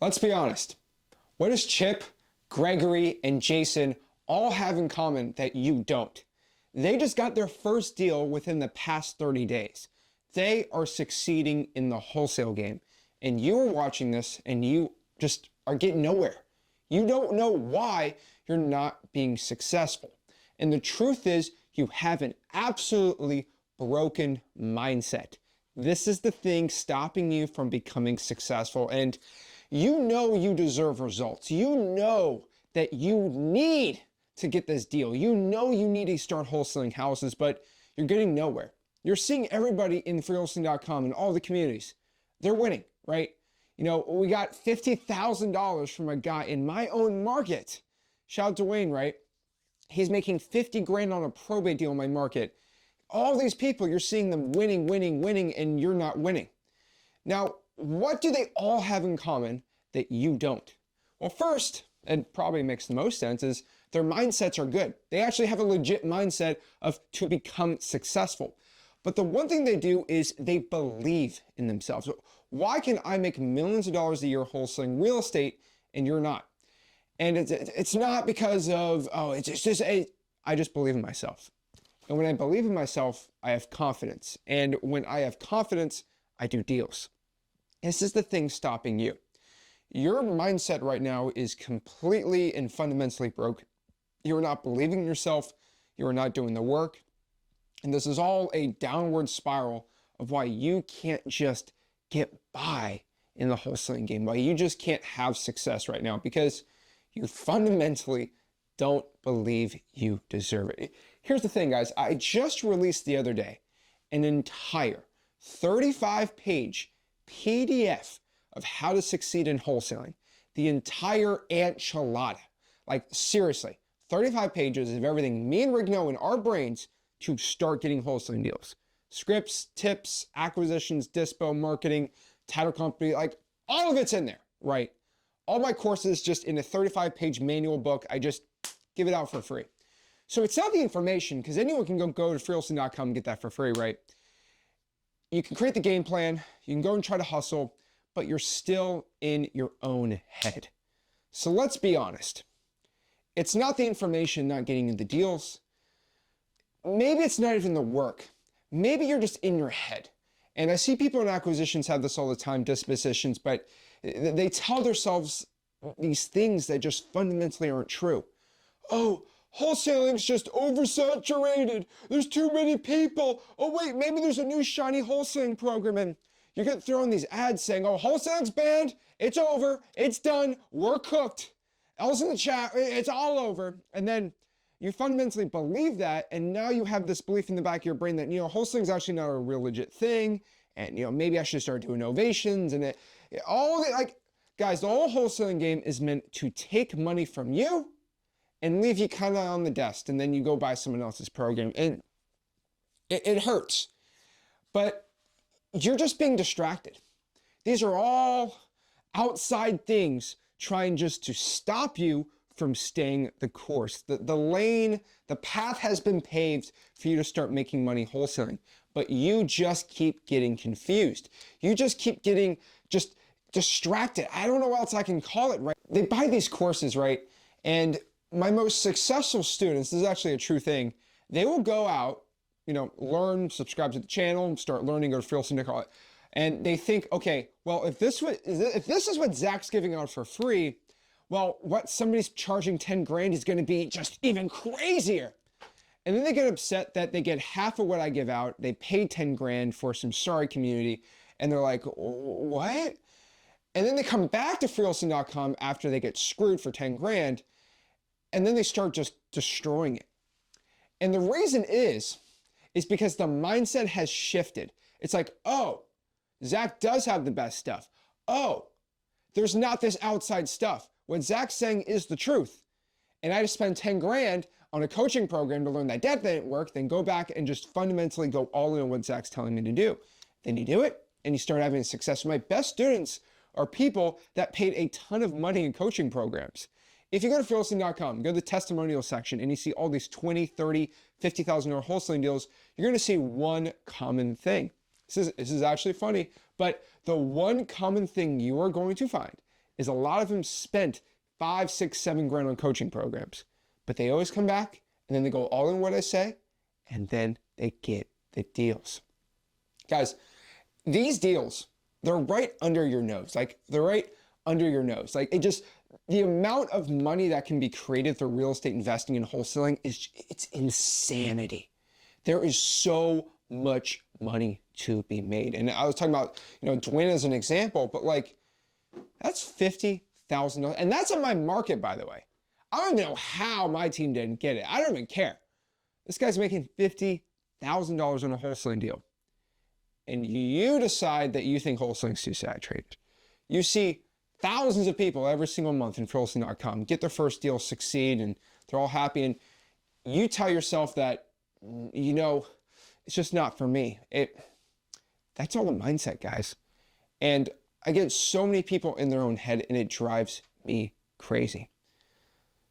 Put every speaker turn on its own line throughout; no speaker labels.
Let's be honest. What does Chip, Gregory, and Jason all have in common that you don't? They just got their first deal within the past 30 days. They are succeeding in the wholesale game. And you are watching this and you just are getting nowhere. You don't know why you're not being successful. And the truth is, you have an absolutely broken mindset. This is the thing stopping you from becoming successful. And you know you deserve results. You know that you need to get this deal. You know you need to start wholesaling houses, but you're getting nowhere. You're seeing everybody in freewholesaling.com and all the communities. They're winning, right? You know, we got $50,000 from a guy in my own market. Shout out to Wayne, right? He's making 50 grand on a probate deal in my market. All these people, you're seeing them winning, and you're not winning. Now, what do they all have in common that you don't? Well, first, and probably makes the most sense, is their mindsets are good. They actually have a legit mindset to become successful. But the one thing they do is they believe in themselves. Why can I make millions of dollars a year wholesaling real estate and you're not? And it's not because of, I just believe in myself. And when I believe in myself, I have confidence. And when I have confidence, I do deals. This is the thing stopping you. Your mindset right now is completely and fundamentally broken. You are not believing in yourself. You are not doing the work. And this is all a downward spiral of why you can't just get by in the wholesaling game, why you just can't have success right now, because you fundamentally don't believe you deserve it. Here's the thing, guys. I just released the other day an entire 35-page PDF of how to succeed in wholesaling. The entire enchilada. Like, seriously, 35 pages of everything me and Rick know in our brains to start getting wholesaling deals. Scripts, tips, acquisitions, dispo, marketing, title company, like all of it's in there, right? All my courses just in a 35-page manual book. I just give it out for free. So it's not the information, because anyone can go to freewholesaling.com and get that for free, right? You can create the game plan, you can go and try to hustle, but you're still in your own head. So let's be honest. It's not the information not getting into deals. Maybe it's not even the work. Maybe you're just in your head. And I see people in acquisitions have this all the time, dispositions, but they tell themselves these things that just fundamentally aren't true. Oh, wholesaling's just oversaturated. There's too many people. Oh wait, maybe there's a new shiny wholesaling program, and you get thrown these ads saying, oh, wholesaling's banned, it's over, it's done, we're cooked. Else in the chat, it's all over. And then you fundamentally believe that, and now you have this belief in the back of your brain that, you know, wholesaling's actually not a real legit thing, and, you know, maybe I should start doing novations, and guys, the whole wholesaling game is meant to take money from you and leave you kind of on the desk, and then you go buy someone else's program, and it hurts. But you're just being distracted. These are all outside things trying just to stop you from staying the course. The lane, the path has been paved for you to start making money wholesaling, but you just keep getting confused. You just keep getting just distracted. I don't know what else I can call it, right? They buy these courses, right? And my most successful students, this is actually a true thing, they will go out, you know, learn, subscribe to the channel, start learning, go to freewholesaling.com, and they think, okay, well, if this is what Zach's giving out for free, well, what somebody's charging 10 grand is going to be just even crazier. And then they get upset that they get half of what I give out. They pay 10 grand for some sorry community. And they're like, what? And then they come back to freewholesaling.com after they get screwed for 10 grand. And then they start just destroying it. And the reason is because the mindset has shifted. It's like, oh, Zach does have the best stuff. Oh, there's not this outside stuff. What Zach's saying is the truth. And I just spend 10 grand on a coaching program to learn that didn't work, then go back and just fundamentally go all in on what Zach's telling me to do. Then you do it and you start having success. My best students are people that paid a ton of money in coaching programs. If you go to freewholesaling.com, go to the testimonial section, and you see all these 20, 30, $50,000 wholesaling deals, you're going to see one common thing. This is actually funny, but the one common thing you are going to find is a lot of them spent 5, 6, 7 grand on coaching programs, but they always come back and then they go all in what I say, and then they get the deals. Guys, these deals, they're right under your nose. Like, they're right under your nose. Like, the amount of money that can be created through real estate investing and wholesaling it's insanity. There is so much money to be made. And I was talking about, Dwayne as an example, but like, that's $50,000. And that's on my market, by the way. I don't even know how my team didn't get it. I don't even care. This guy's making $50,000 on a wholesaling deal. And you decide that you think wholesaling's too saturated. You see thousands of people every single month in wholesaling.com get their first deal, succeed, and they're all happy. And you tell yourself that, it's just not for me. That's all the mindset, guys. And I get so many people in their own head, and it drives me crazy.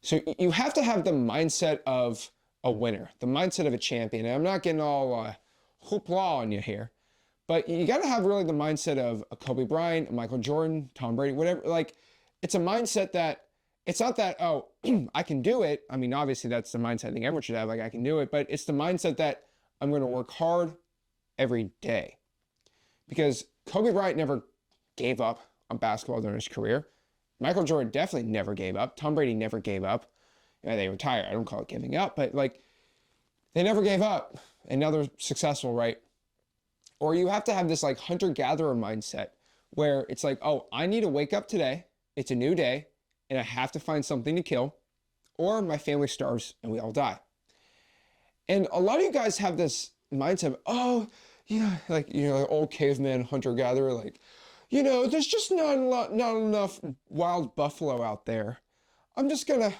So you have to have the mindset of a winner, the mindset of a champion. And I'm not getting all hoopla on you here, but you got to have really the mindset of a Kobe Bryant, a Michael Jordan, Tom Brady, whatever. Like, it's a mindset that it's not that, oh, I can do it. I mean, obviously that's the mindset I think everyone should have, like, I can do it, but it's the mindset that I'm going to work hard every day. Because Kobe Bryant never gave up on basketball during his career. Michael Jordan definitely never gave up. Tom Brady never gave up. They retired. I don't call it giving up, but like, they never gave up, and now they're successful, right? Or you have to have this like hunter-gatherer mindset where it's like, oh, I need to wake up today. It's a new day, and I have to find something to kill, or my family starves and we all die. And a lot of you guys have this mindset of, oh, like old caveman hunter-gatherer, like, there's just not enough wild buffalo out there. I'm just gonna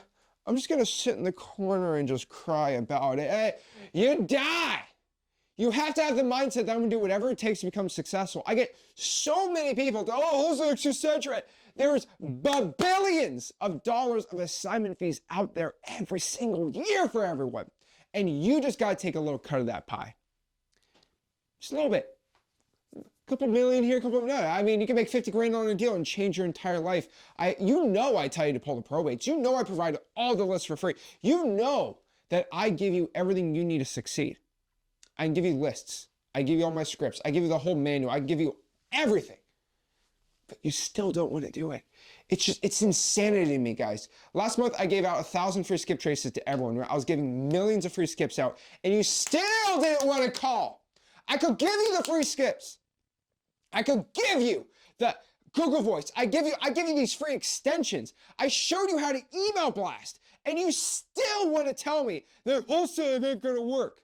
sit in the corner and just cry about it. Hey, you die. You have to have the mindset that I'm gonna do whatever it takes to become successful. I get so many people, wholesaling's too saturated. There's billions of dollars of assignment fees out there every single year for everyone. And you just gotta take a little cut of that pie. Just a little bit. Couple million here, no. I mean, you can make 50 grand on a deal and change your entire life. I tell you to pull the probates. I provide all the lists for free. That I give you everything you need to succeed. I can give you lists. I give you all my scripts. I give you the whole manual. I give you everything. But you still don't want to do it. It's insanity to me, guys. Last month, I gave out 1,000 free skip traces to everyone. I was giving millions of free skips out, and you still didn't want to call. I could give you the free skips. I could give you the Google Voice. I give you these free extensions. I showed you how to email blast, and you still want to tell me that wholesaling ain't gonna work.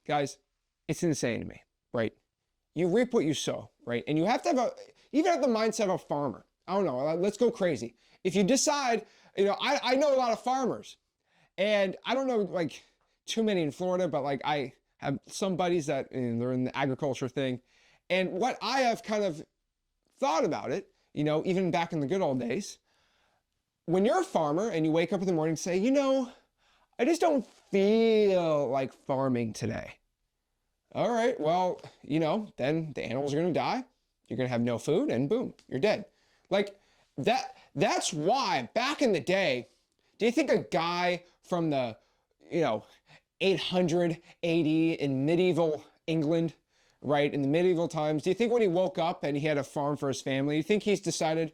Guys, it's insane to me, right? You reap what you sow, right? And you have to have even have the mindset of a farmer. I don't know, let's go crazy. If you decide, I know a lot of farmers, and I don't know like too many in Florida, but like I have some buddies that they're in the agriculture thing. And what I have kind of thought about it, even back in the good old days, when you're a farmer and you wake up in the morning and say, I just don't feel like farming today. All right, well, then the animals are going to die. You're going to have no food, and boom, you're dead. Like that's why back in the day, do you think a guy from the, 800 AD in medieval England, right, in the medieval times, do you think when he woke up and he had a farm for his family, you think he's decided,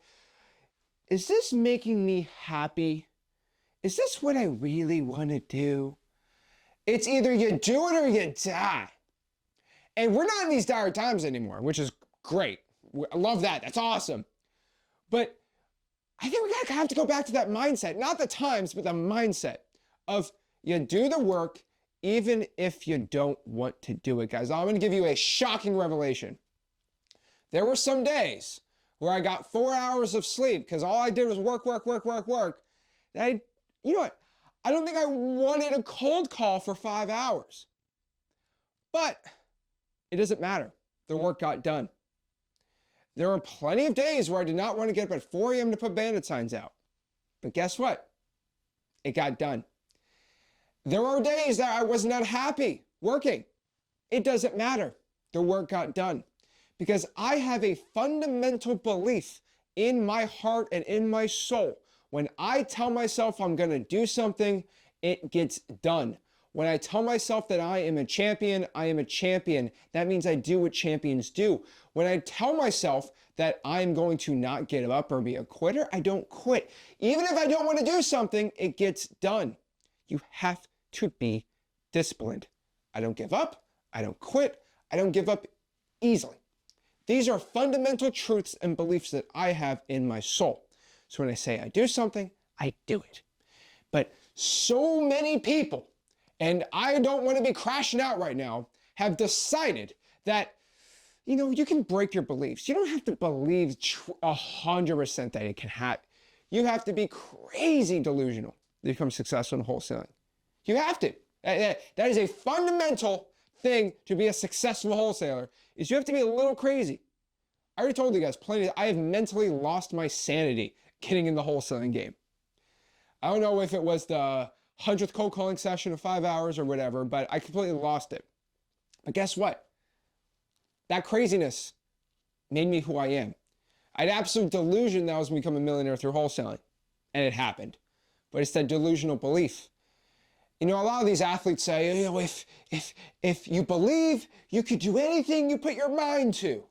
is this making me happy? Is this what I really want to do? It's either you do it or you die. And we're not in these dire times anymore, which is great. I love that. That's awesome. But I think we have to go back to that mindset, not the times, but the mindset of you do the work even if you don't want to do it, guys. I'm going to give you a shocking revelation. There were some days where I got 4 hours of sleep because all I did was work. And you know what? I don't think I wanted a cold call for 5 hours. But it doesn't matter. The work got done. There were plenty of days where I did not want to get up at 4 a.m. to put bandit signs out. But guess what? It got done. There were days that I was not happy working. It doesn't matter. The work got done. because I have a fundamental belief in my heart and in my soul. When I tell myself I'm going to do something, it gets done. When I tell myself that I am a champion, I am a champion. That means I do what champions do. When I tell myself that I'm going to not give up or be a quitter, I don't quit. Even if I don't want to do something, it gets done. You have to be disciplined. I don't give up. I don't quit. I don't give up easily. These are fundamental truths and beliefs that I have in my soul. So when I say I do something, I do it. But so many people, and I don't want to be crashing out right now, have decided that, you can break your beliefs. You don't have to believe 100% that it can happen. You have to be crazy delusional to become successful in wholesaling. You have to. That is a fundamental thing to be a successful wholesaler, is you have to be a little crazy. I already told you guys plenty. I have mentally lost my sanity getting in the wholesaling game. I don't know if it was the 100th cold calling session of 5 hours or whatever, but I completely lost it. But guess what? That craziness made me who I am. I had absolute delusion that I was going to become a millionaire through wholesaling, and it happened. But it's that delusional belief. A lot of these athletes say, if you believe, you could do anything you put your mind to.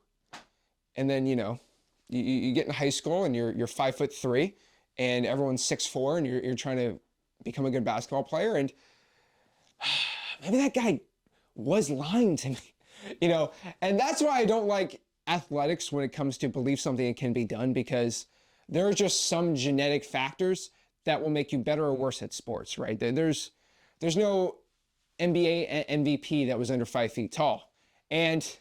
And then, you get in high school and you're 5'3", and everyone's 6'4", and you're trying to become a good basketball player. And maybe that guy was lying to me, and that's why I don't like athletics when it comes to believe something it can be done, because there are just some genetic factors that will make you better or worse at sports, right? There's no NBA MVP that was under 5 feet tall. And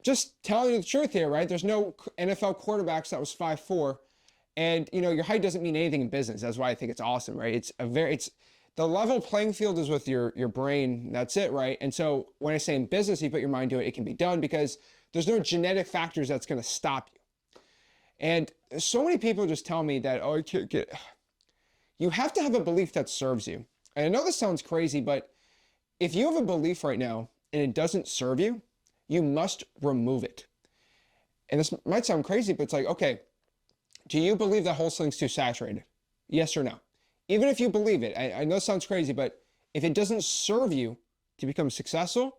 just telling you the truth here, right? There's no NFL quarterbacks that was 5'4", and your height doesn't mean anything in business. That's why I think it's awesome, right? It's the level playing field is with your brain. That's it, right? And so when I say in business, you put your mind to it, it can be done, because there's no genetic factors that's going to stop you. And so many people just tell me that, I can't get. You have to have a belief that serves you. And I know this sounds crazy, but if you have a belief right now and it doesn't serve you, you must remove it. And this might sound crazy, but it's like, okay, do you believe that wholesaling's too saturated? Yes or no? Even if you believe it, I know it sounds crazy, but if it doesn't serve you to become successful,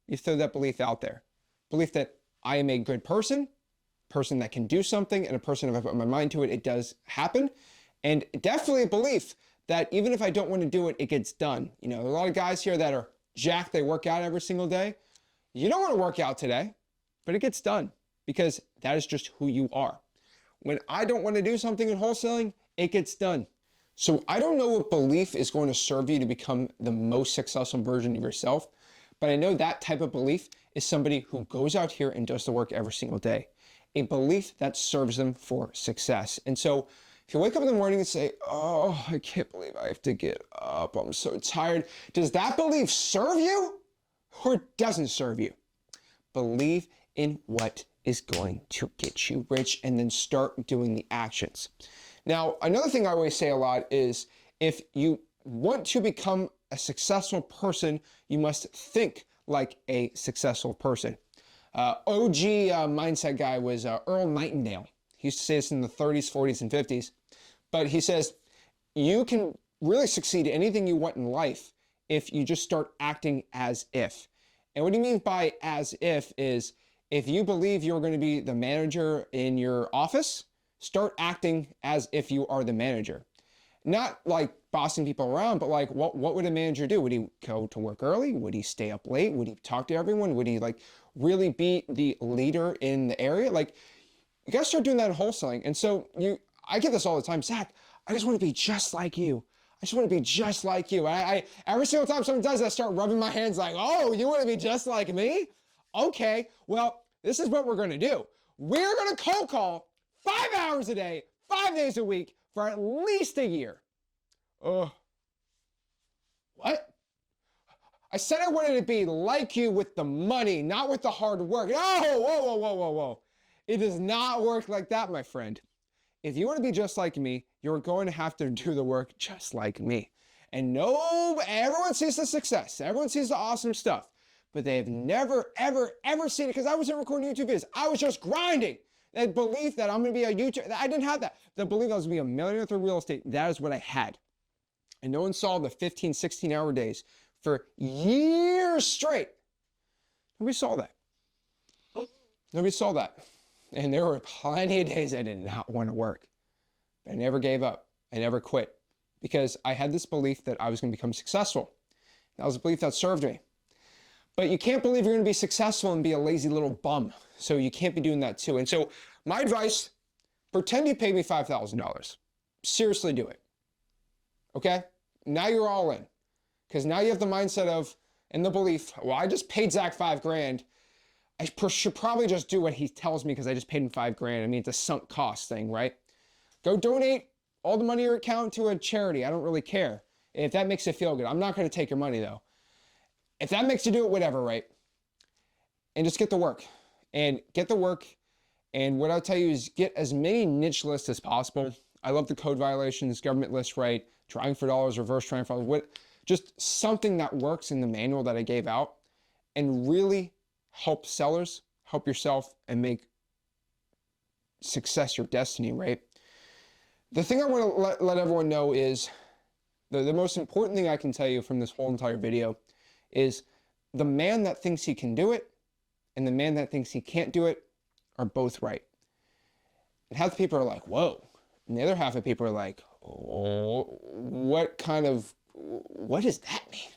you throw that belief out there. Belief that I am a good person that can do something, and a person, if I put my mind to it, it does happen. And definitely a belief that even if I don't want to do it, it gets done. There are a lot of guys here that are jacked, they work out every single day. You don't want to work out today, but it gets done, because that is just who you are. When I don't want to do something in wholesaling, it gets done. So I don't know what belief is going to serve you to become the most successful version of yourself, but I know that type of belief is somebody who goes out here and does the work every single day. A belief that serves them for success. And so if you wake up in the morning and say, oh, I can't believe I have to get up, I'm so tired, does that belief serve you or doesn't serve you? Believe in what is going to get you rich, and then start doing the actions. Now, another thing I always say a lot is, if you want to become a successful person, you must think like a successful person. OG mindset guy was Earl Nightingale. He used to say this in the 30s, 40s, and 50s. But he says, you can really succeed at anything you want in life if you just start acting as if. And what he means by as if is, if you believe you're going to be the manager in your office, start acting as if you are the manager. Not like bossing people around, but like, what would a manager do? Would he go to work early? Would he stay up late? Would he talk to everyone? Would he really be the leader in the area? You gotta start doing that in wholesaling. And so I get this all the time, Zach, I just want to be just like you. I just want to be just like you. I every single time someone does that, I start rubbing my hands like, oh, you want to be just like me? Okay, well, this is what we're going to do. We're going to cold call 5 hours a day, 5 days a week for at least a year. What? I said I wanted to be like you with the money, not with the hard work. Oh, whoa. It does not work like that, my friend. If you want to be just like me, you're going to have to do the work just like me. And no, everyone sees the success. Everyone sees the awesome stuff. but they have never, ever, ever seen it because I wasn't recording YouTube videos. I was just grinding. That belief that I'm going to be a YouTuber, I didn't have that. The belief I was going to be a millionaire through real estate, that is what I had. And no one saw the 15, 16-hour days for years straight. Nobody saw that. Nobody saw that. And there were plenty of days I did not want to work. But I never gave up. I never quit because I had this belief that I was going to become successful. That was a belief that served me. But you can't believe you're going to be successful and be a lazy little bum. So you can't be doing that too. And so my advice, pretend you paid me $5,000. Seriously do it. Okay? Now you're all in. Because now you have the mindset of, and the belief, well, I just paid Zach $5,000. I should probably just do what he tells me because I just paid him $5,000. I mean, it's a sunk cost thing, right? Go donate all the money in your account to a charity. I don't really care. If that makes you feel good. I'm not going to take your money though. If that makes you do it, whatever, right? And just get to work. And get to work. And what I'll tell you is get as many niche lists as possible. I love the code violations, government list right, trying for dollars, reverse trying for dollars, just something that works in the manual that I gave out and really help sellers, help yourself, and make success your destiny, right? The thing I want to let everyone know is the most important thing I can tell you from this whole entire video is the man that thinks he can do it and the man that thinks he can't do it are both right. And half the people are like, whoa. And the other half of people are like, oh, what does that mean?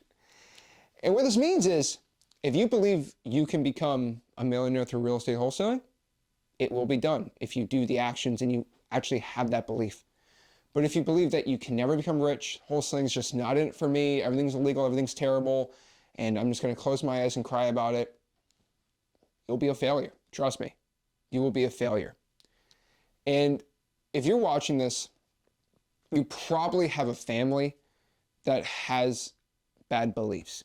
And what this means is, if you believe you can become a millionaire through real estate wholesaling, it will be done if you do the actions and you actually have that belief. But if you believe that you can never become rich, wholesaling is just not in it for me, everything's illegal, everything's terrible, and I'm just going to close my eyes and cry about it, you'll be a failure. Trust me, you will be a failure. And if you're watching this, you probably have a family that has bad beliefs.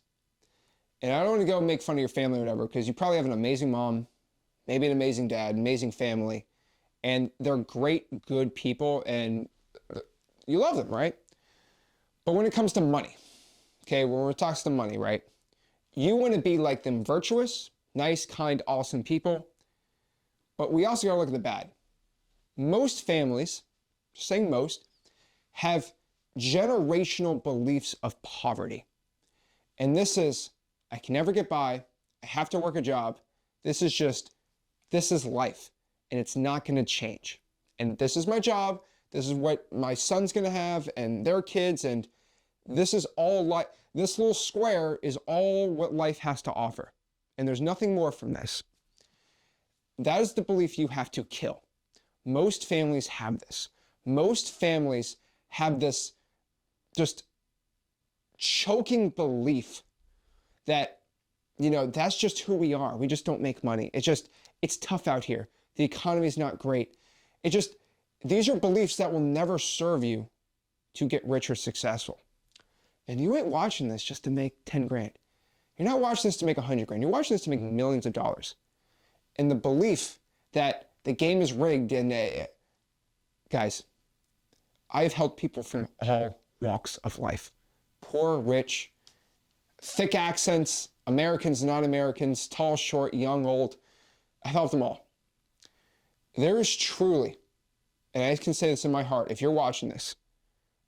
And I don't want to go make fun of your family or whatever, because you probably have an amazing mom, maybe an amazing dad, amazing family, and they're great, good people, and you love them, right? But when it comes to money, okay, when it talks to money, right? You want to be like them, virtuous, nice, kind, awesome people. But we also got to look at the bad. Most families, just saying most, have generational beliefs of poverty. And this is, I can never get by. I have to work a job. This is life. And it's not going to change. And this is my job. This is what my son's going to have and their kids. And this is all life. This little square is all what life has to offer. And there's nothing more from this. That is the belief you have to kill. Most families have this. Most families have this just choking belief that, you know, that's just who we are. We just don't make money. It's tough out here. The economy is not great. These are beliefs that will never serve you to get rich or successful. And you ain't watching this just to make 10 grand. You're not watching this to make 100 grand. You're watching this to make millions of dollars. And the belief that the game is rigged and guys, I've helped people from all walks of life. Poor, rich, thick accents, Americans, non-Americans, tall, short, young, old. I've helped them all. There is truly, and I can say this in my heart, if you're watching this,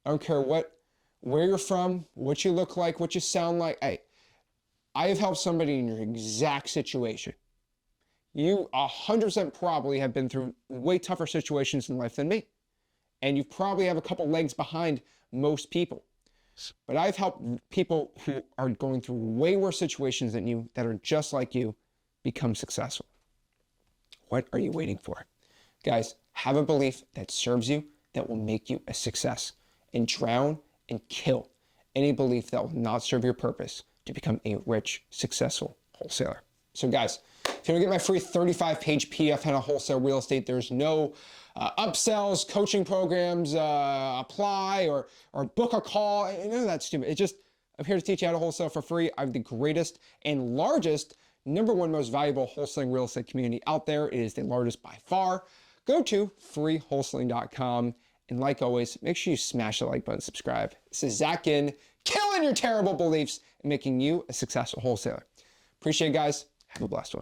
I don't care where you're from, what you look like, what you sound like. I have helped somebody in your exact situation. You 100% probably have been through way tougher situations in life than me. And you probably have a couple legs behind most people. But I've helped people who are going through way worse situations than you, that are just like you, become successful. What are you waiting for? Guys, have a belief that serves you, that will make you a success, and drown and kill any belief that will not serve your purpose to become a rich, successful wholesaler. So guys, if you want to get my free 35-page PDF on wholesale real estate, there's no upsells, coaching programs, apply or book a call, none of that stupid. I'm here to teach you how to wholesale for free. I have the greatest and largest, #1 most valuable wholesaling real estate community out there. It is the largest by far. Go to freewholesaling.com. And like always, make sure you smash the like button, subscribe. This is Zach In, killing your terrible beliefs and making you a successful wholesaler. Appreciate it, guys. Have a blessed one.